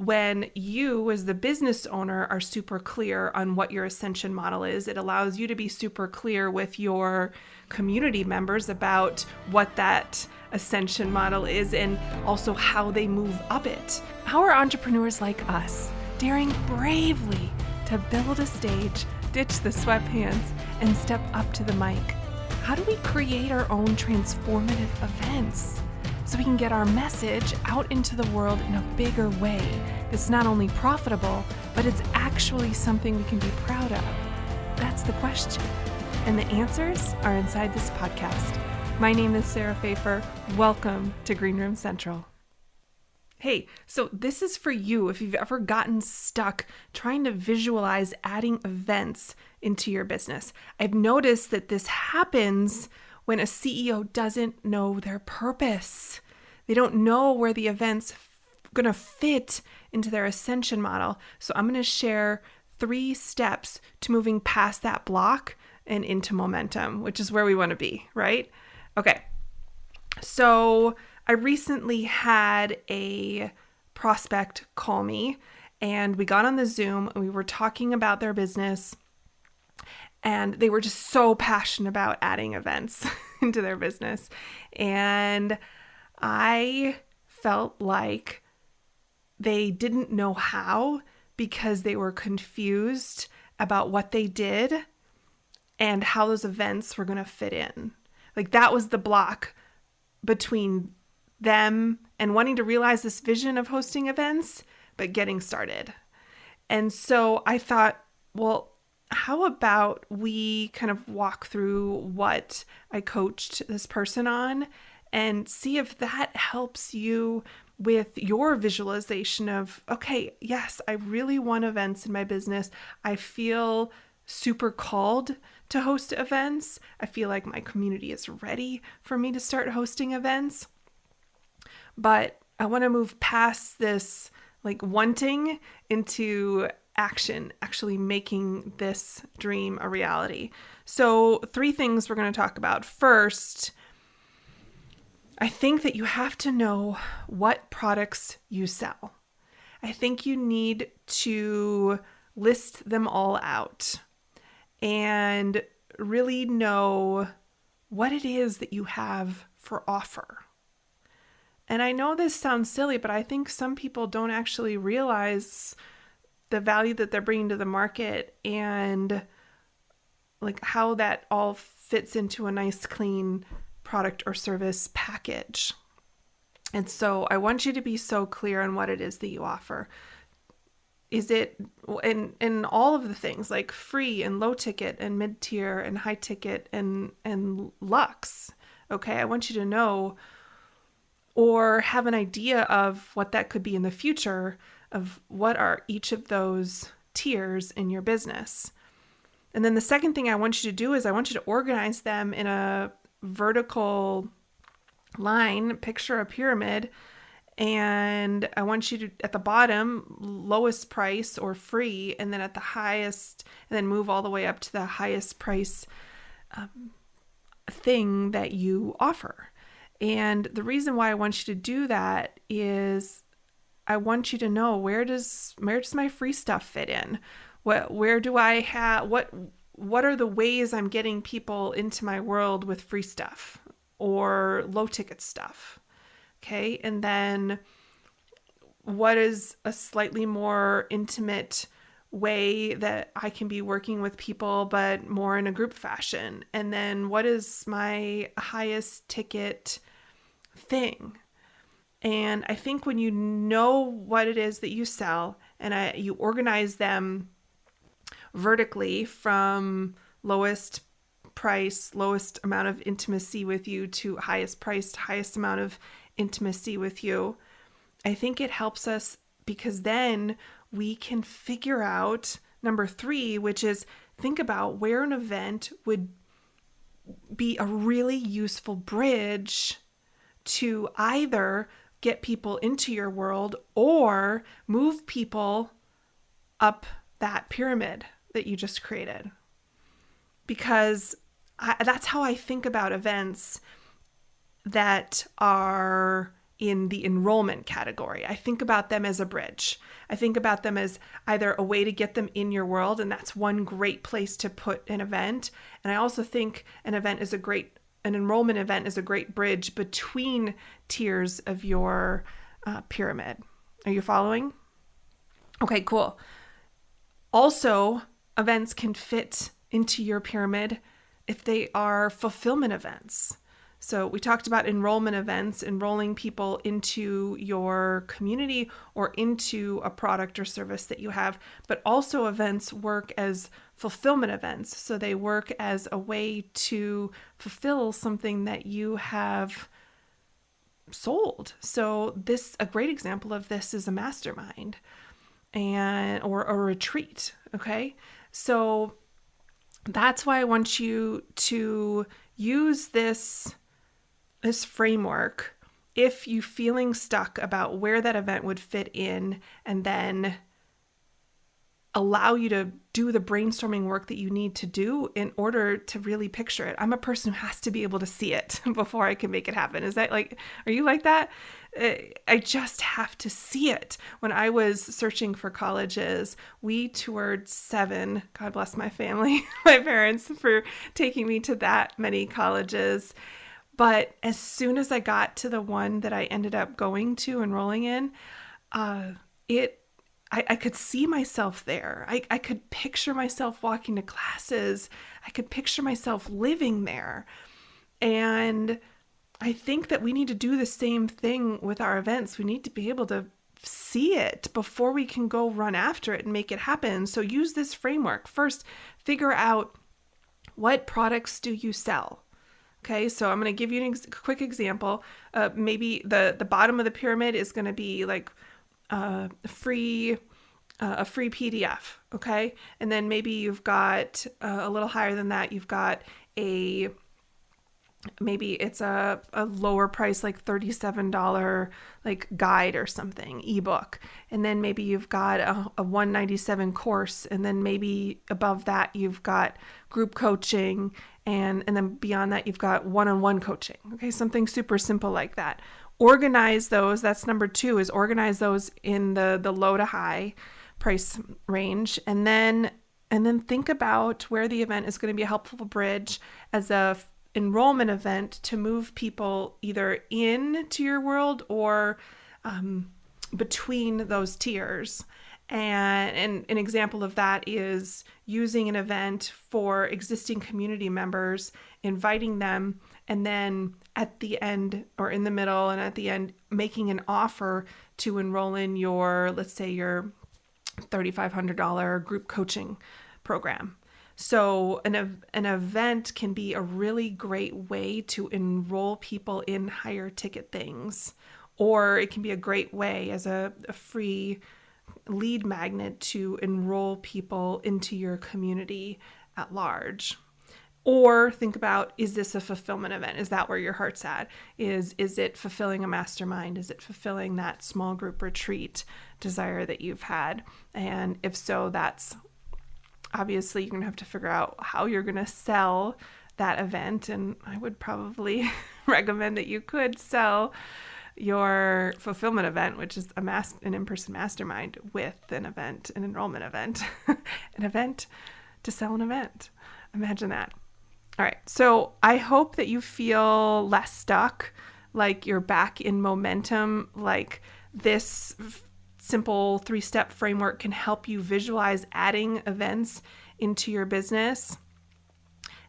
when you, as the business owner, are super clear on what your Ascension model is, it allows you to be super clear with your community members about what that Ascension model is and also how they move up it. How are entrepreneurs like us daring bravely to build a stage, ditch the sweatpants, and step up to the mic? How do we create our own transformative events so we can get our message out into the world in a bigger way that's not only profitable, but it's actually something we can be proud of? That's the question. And the answers are inside this podcast. My name is Sarah Pfeiffer. Welcome to Green Room Central. Hey, so this is for you if you've ever gotten stuck trying to visualize adding events into your business. I've noticed that this happens when a CEO doesn't know their purpose. They don't know where the event's going to fit into their Ascension model. So I'm going to share 3 steps to moving past that block and into momentum, which is where we want to be, right? Okay. So I recently had a prospect call me and we got on the Zoom and we were talking about their business, and they were just so passionate about adding events into their business. And I felt like they didn't know how because they were confused about what they did and how those events were going to fit in. Like that was the block between them and wanting to realize this vision of hosting events, but getting started. And so I thought, well, how about we kind of walk through what I coached this person on and see if that helps you with your visualization of, okay, yes, I really want events in my business. I feel super called to host events. I feel like my community is ready for me to start hosting events. But I want to move past this like wanting into action, actually making this dream a reality. So 3 things we're going to talk about. First, I think that you have to know what products you sell. I think you need to list them all out and really know what it is that you have for offer. And I know this sounds silly, but I think some people don't actually realize the value that they're bringing to the market and like how that all fits into a nice, clean product or service package. And so I want you to be so clear on what it is that you offer. Is it in all of the things like free and low ticket and mid tier and high ticket and luxe? Okay, I want you to know or have an idea of what that could be in the future of what are each of those tiers in your business. And then the second thing I want you to do is I want you to organize them in a vertical line, picture a pyramid, and I want you to, at the bottom, lowest price or free, and then at the highest, and then move all the way up to the highest price thing that you offer. And the reason why I want you to do that is I want you to know where does my free stuff fit in? Where do I have, what are the ways I'm getting people into my world with free stuff or low ticket stuff? Okay. And then what is a slightly more intimate way that I can be working with people, but more in a group fashion? And then what is my highest ticket thing? And I think when you know what it is that you sell and you organize them vertically from lowest price, lowest amount of intimacy with you to highest priced, highest amount of intimacy with you, I think it helps us because then we can figure out number 3, which is think about where an event would be a really useful bridge to either get people into your world or move people up that pyramid that you just created. Because that's how I think about events that are in the enrollment category. I think about them as a bridge. I think about them as either a way to get them in your world, and that's one great place to put an event. And I also think an enrollment event is a great bridge between tiers of your pyramid. Are you following? Okay, cool. Also, events can fit into your pyramid if they are fulfillment events. So we talked about enrollment events, enrolling people into your community or into a product or service that you have, but also events work as fulfillment events. So they work as a way to fulfill something that you have sold. So a great example of this is a mastermind or a retreat. Okay. So that's why I want you to use this framework if you're feeling stuck about where that event would fit in, and then allow you to do the brainstorming work that you need to do in order to really picture it. I'm a person who has to be able to see it before I can make it happen. Is that are you like that? I just have to see it. When I was searching for colleges, we toured 7, God bless my family, my parents for taking me to that many colleges. But as soon as I got to the one that I ended up going to enrolling in, I could see myself there. I could picture myself walking to classes. I could picture myself living there. And I think that we need to do the same thing with our events. We need to be able to see it before we can go run after it and make it happen. So use this framework. First, figure out, what products do you sell? Okay, so I'm going to give you a quick example. Maybe the bottom of the pyramid is going to be like a free PDF, okay? And then maybe you've got a little higher than that, you've got maybe it's a lower price, like $37 like guide or something, ebook. And then maybe you've got a $197 course. And then maybe above that, you've got group coaching. And then beyond that, you've got one-on-one coaching. Okay, something super simple like that. Organize those. That's number 2, is organize those in the low to high price range. And then think about where the event is going to be a helpful bridge as a enrollment event to move people either into your world or between those tiers. And an example of that is using an event for existing community members, inviting them, and then at the end or in the middle and at the end, making an offer to enroll in let's say your $3,500 group coaching program. So an event can be a really great way to enroll people in higher ticket things, or it can be a great way as a free lead magnet to enroll people into your community at large. Or think about, is this a fulfillment event? Is that where your heart's at? Is it fulfilling a mastermind? Is it fulfilling that small group retreat desire that you've had? And if so, that's obviously you're going to have to figure out how you're going to sell that event. And I would probably recommend that you could sell your fulfillment event, which is an in-person mastermind, with an enrollment event, an event to sell an event. Imagine that. All right. So I hope that you feel less stuck, like you're back in momentum, like this simple 3-step framework can help you visualize adding events into your business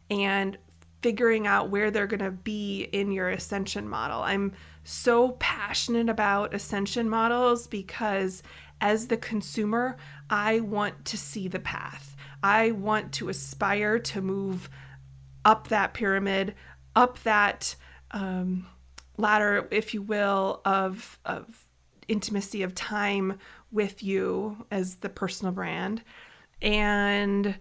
and figuring out where they're going to be in your Ascension model. I'm so passionate about Ascension models because as the consumer, I want to see the path. I want to aspire to move up that pyramid, up that ladder, if you will, of intimacy, of time with you as the personal brand. And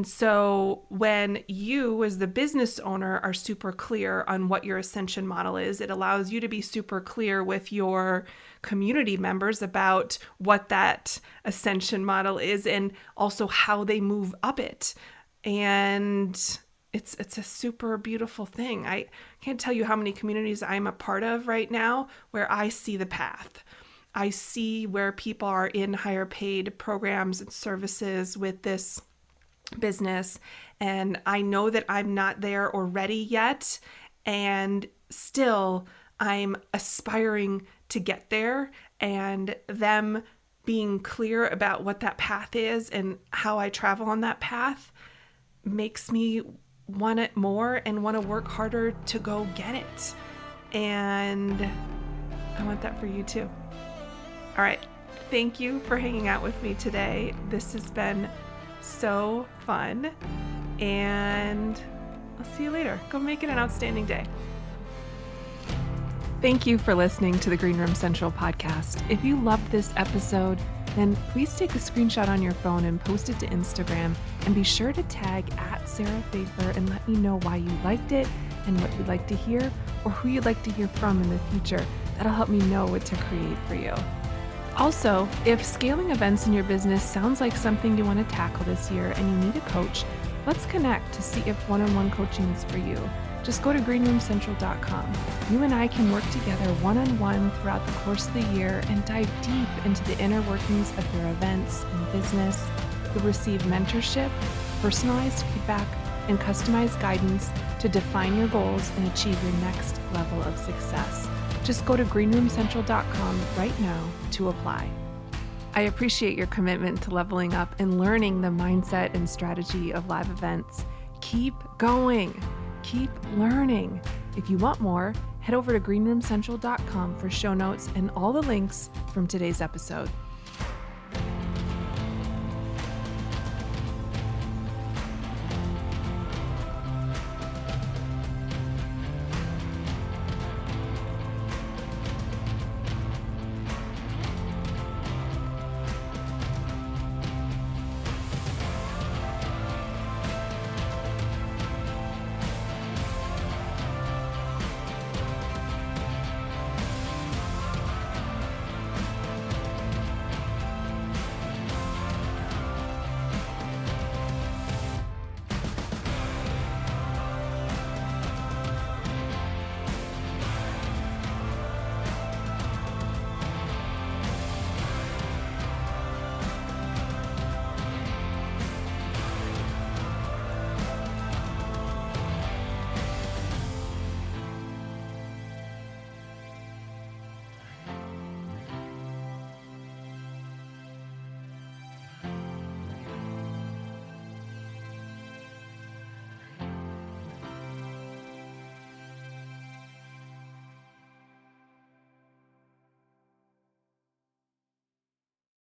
so when you as the business owner are super clear on what your Ascension model is, it allows you to be super clear with your community members about what that Ascension model is and also how they move up it. And It's a super beautiful thing. I can't tell you how many communities I'm a part of right now where I see the path. I see where people are in higher paid programs and services with this business, and I know that I'm not there or ready yet, and still I'm aspiring to get there, and them being clear about what that path is and how I travel on that path makes me want it more and want to work harder to go get it. And I want that for you too. All right. Thank you for hanging out with me today. This has been so fun, and I'll see you later. Go make it an outstanding day. Thank you for listening to the Green Room Central podcast. If you loved this episode, then please take a screenshot on your phone and post it to Instagram, and be sure to tag @SarahPfeiffer and let me know why you liked it and what you'd like to hear, or who you'd like to hear from in the future. That'll help me know what to create for you. Also, if scaling events in your business sounds like something you want to tackle this year and you need a coach, let's connect to see if one-on-one coaching is for you. Just go to greenroomcentral.com. You and I can work together one-on-one throughout the course of the year and dive deep into the inner workings of your events and business. You'll receive mentorship, personalized feedback, and customized guidance to define your goals and achieve your next level of success. Just go to greenroomcentral.com right now to apply. I appreciate your commitment to leveling up and learning the mindset and strategy of live events. Keep going. Keep learning. If you want more, head over to greenroomcentral.com for show notes and all the links from today's episode.